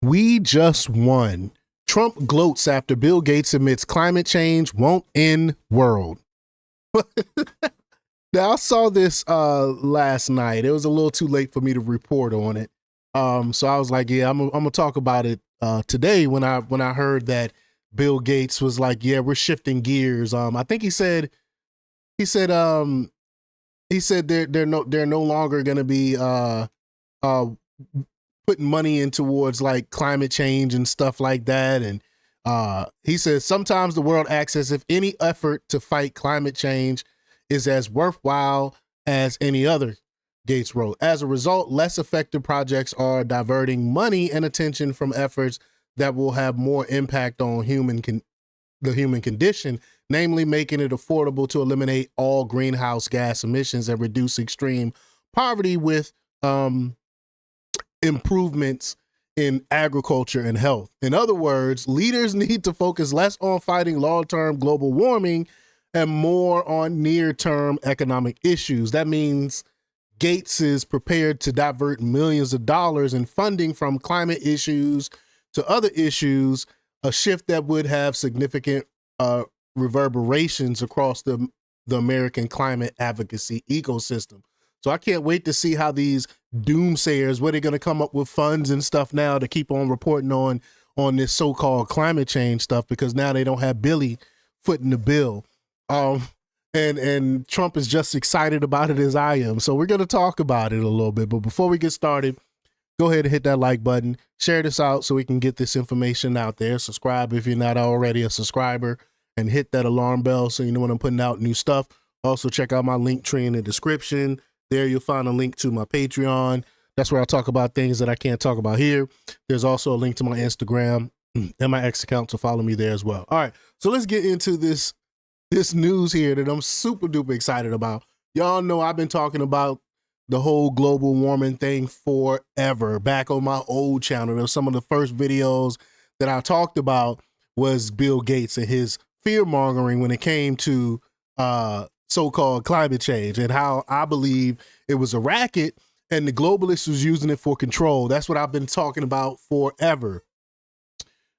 We just won. Trump gloats after Bill Gates admits climate change won't end world. Now I saw this last night. It was a little too late for me to report on it. So I was like, yeah, I'm gonna talk about it today when I heard that Bill Gates was like, yeah, we're shifting gears. I think he said he said they're no longer gonna be uh putting money in towards like climate change and stuff like that. And he says sometimes the world acts as if any effort to fight climate change is as worthwhile as any other. Gates wrote. As a result, less effective projects are diverting money and attention from efforts that will have more impact on the human condition, namely making it affordable to eliminate all greenhouse gas emissions and reduce extreme poverty with improvements in agriculture and health. In other words, leaders need to focus less on fighting long-term global warming and more on near-term economic issues. That means Gates is prepared to divert millions of dollars in funding from climate issues to other issues, a shift that would have significant reverberations across the American climate advocacy ecosystem. So I can't wait to see how these doomsayers, where they're going to come up with funds and stuff now to keep on reporting on this so-called climate change stuff, because now they don't have Billy footing the bill. And Trump is just excited about it as I am. So we're going to talk about it a little bit. But before we get started, go ahead and hit that like button, share this out so we can get this information out there. Subscribe if you're not already a subscriber, and hit that alarm bell so you know when I'm putting out new stuff. Also check out my link tree in the description. There you'll find a link to my Patreon. That's where I talk about things that I can't talk about here. There's also a link to my Instagram and my X account, so follow me there as well. All right, so let's get into this news here that I'm super duper excited about. Y'all know I've been talking about the whole global warming thing forever. Back on my old channel, some of the first videos that I talked about was Bill Gates and his fear mongering when it came to so-called climate change, and how I believe it was a racket and the globalists was using it for control. That's what I've been talking about forever.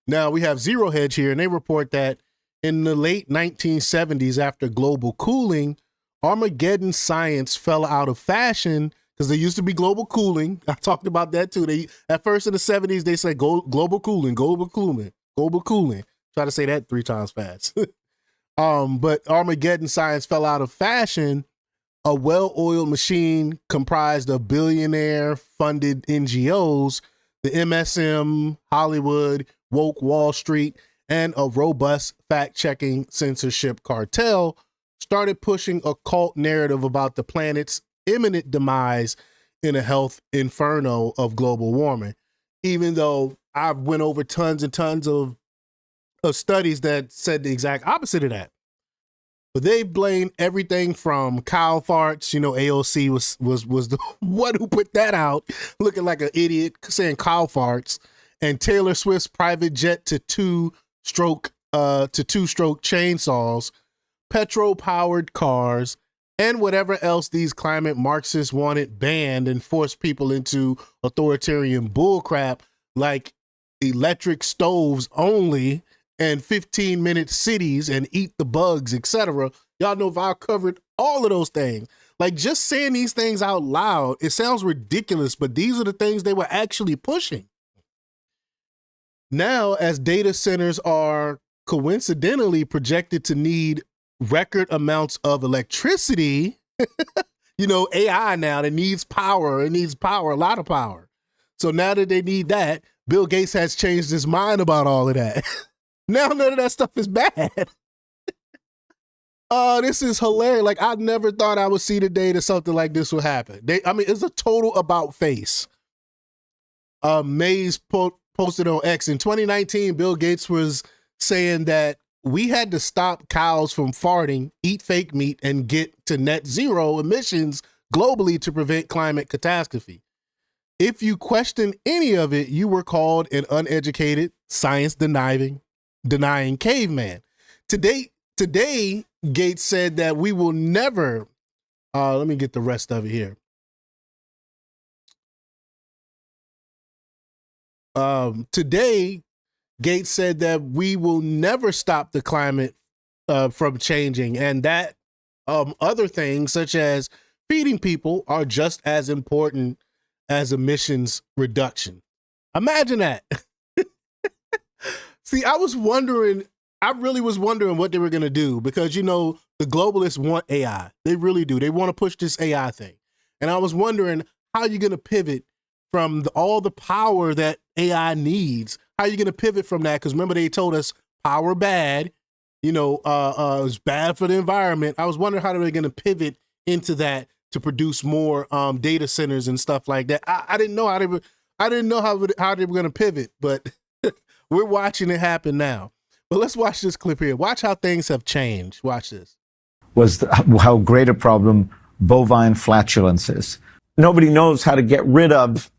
Now we have Zero Hedge here, and they report that in the late 1970s, after global cooling, Armageddon science fell out of fashion because there used to be global cooling. I talked about that too. They at first in the 70s, they said global cooling, global cooling, global cooling. Try to say that 3 times fast. But Armageddon science fell out of fashion. A well-oiled machine comprised of billionaire-funded NGOs, the MSM, Hollywood, woke Wall Street, and a robust fact-checking censorship cartel started pushing a cult narrative about the planet's imminent demise in a health inferno of global warming. Even though I've went over tons and tons of studies that said the exact opposite of that. But they blamed everything from cow farts. You know, AOC was the one who put that out, looking like an idiot, saying cow farts, and Taylor Swift's private jet to two-stroke chainsaws, petrol-powered cars, and whatever else these climate Marxists wanted banned and forced people into authoritarian bullcrap like electric stoves only and 15-minute cities and eat the bugs, etc. Y'all know if I covered all of those things. Like, just saying these things out loud, it sounds ridiculous, but these are the things they were actually pushing. Now, as data centers are coincidentally projected to need record amounts of electricity, you know, AI now, it needs power, a lot of power. So now that they need that, Bill Gates has changed his mind about all of that. Now none of that stuff is bad. Oh, this is hilarious. Like, I never thought I would see the day that something like this would happen. It's a total about face. Mays posted on X in 2019, Bill Gates was saying that we had to stop cows from farting, eat fake meat, and get to net zero emissions globally to prevent climate catastrophe. If you question any of it, you were called an uneducated, science-denying caveman. Today, Gates said that we will never, let me get the rest of it here. Today, Gates said that we will never stop the climate from changing, and that other things such as feeding people are just as important as emissions reduction. Imagine that. See, I really was wondering what they were going to do because, you know, the globalists want AI. They really do. They want to push this AI thing. And I was wondering how you're going to pivot from all the power that AI needs. How are you going to pivot from that? Because remember, they told us power bad, you know, it's bad for the environment. I was wondering how they were going to pivot into that to produce more data centers and stuff like that. I didn't know how they were. I didn't know how they were going to pivot, but we're watching it happen now. But let's watch this clip here. Watch how things have changed. Watch this. How great a problem bovine flatulence is. Nobody knows how to get rid of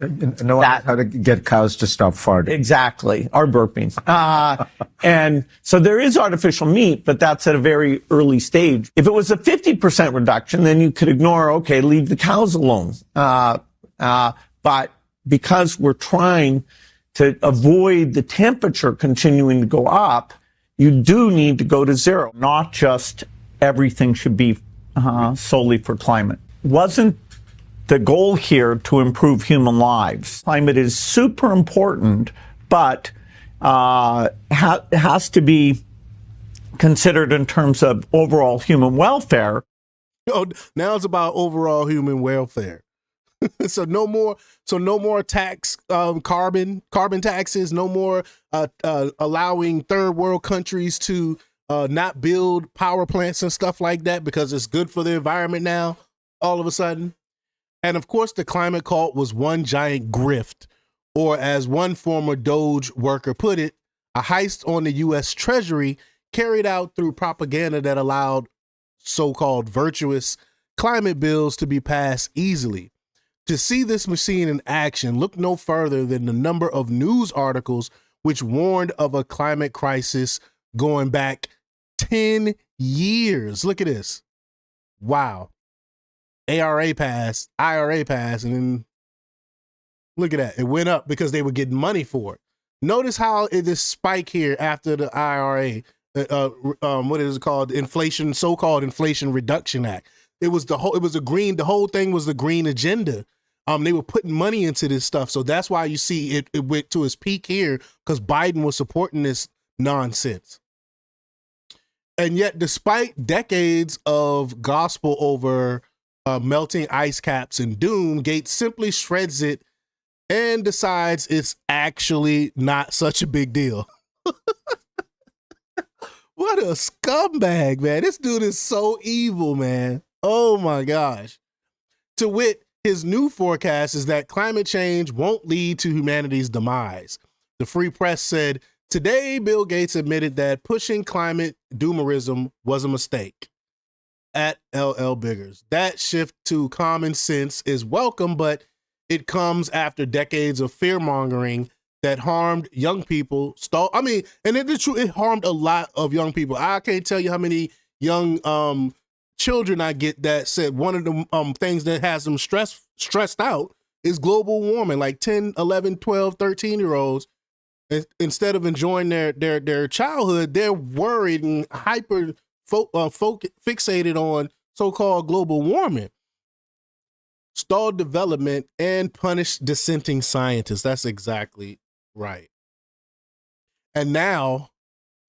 No one knows how to get cows to stop farting. exactly or burping. And so there is artificial meat, but that's at a very early stage. If it was a 50% reduction, then you could ignore, okay, leave the cows alone. But because we're trying to avoid the temperature continuing to go up, you do need to go to zero. Not just everything should be solely for climate. Wasn't the goal here to improve human lives? Climate is super important, but has to be considered in terms of overall human welfare. Oh, now it's about overall human welfare. So no more tax carbon taxes, no more allowing third world countries to not build power plants and stuff like that because it's good for the environment now all of a sudden. And of course the climate cult was one giant grift, or as one former Doge worker put it, a heist on the US Treasury carried out through propaganda that allowed so-called virtuous climate bills to be passed easily. To see this machine in action, look no further than the number of news articles which warned of a climate crisis going back 10 years. Look at this. Wow. IRA passed, and then look at that. It went up because they were getting money for it. Notice how this spike here after the IRA, what is it called? Inflation, so-called Inflation Reduction Act. It was the whole thing was the green agenda. They were putting money into this stuff. So that's why you see it went to its peak here, because Biden was supporting this nonsense. And yet, despite decades of gospel over melting ice caps and doom, Gates simply shreds it and decides it's actually not such a big deal. What a scumbag, man. This dude is so evil, man. Oh my gosh. To wit, his new forecast is that climate change won't lead to humanity's demise. The Free Press said, today, Bill Gates admitted that pushing climate doomerism was a mistake. At LL Biggers. That shift to common sense is welcome, but it comes after decades of fear-mongering that harmed young people. It harmed a lot of young people. I can't tell you how many young children I get that said one of the things that has them stressed out is global warming, like 10, 11, 12, 13-year-olds. Instead of enjoying their childhood, they're worried and fixated on so-called global warming, stalled development, and punished dissenting scientists. That's exactly right. And now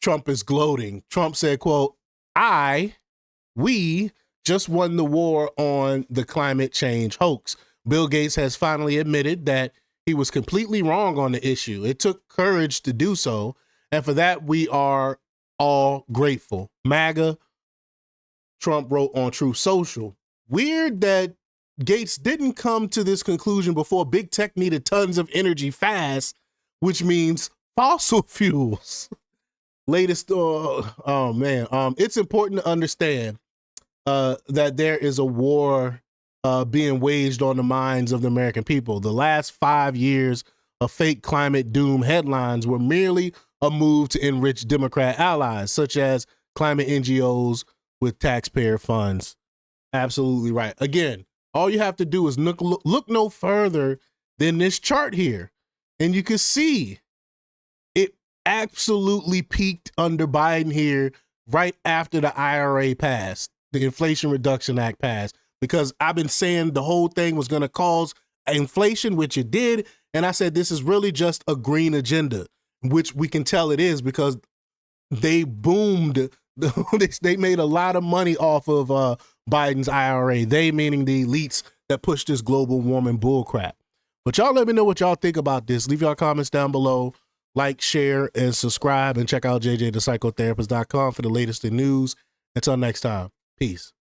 Trump is gloating. Trump said, quote, we just won the war on the climate change hoax. Bill Gates has finally admitted that he was completely wrong on the issue. It took courage to do so, and for that we are all grateful. MAGA, Trump wrote on Truth Social. Weird that Gates didn't come to this conclusion before big tech needed tons of energy fast, which means fossil fuels. Latest, it's important to understand that there is a war being waged on the minds of the American people. The last 5 years of fake climate doom headlines were merely a move to enrich Democrat allies, such as climate NGOs with taxpayer funds. Absolutely right. Again, all you have to do is look no further than this chart here. And you can see it absolutely peaked under Biden here right after the IRA passed, the Inflation Reduction Act passed, because I've been saying the whole thing was going to cause inflation, which it did. And I said, this is really just a green agenda, which we can tell it is because they boomed. They made a lot of money off of Biden's IRA. They meaning the elites that push this global warming bullcrap. But y'all let me know what y'all think about this. Leave y'all comments down below. Like, share, and subscribe. And check out jjthepsychotherapist.com for the latest in news. Until next time, peace.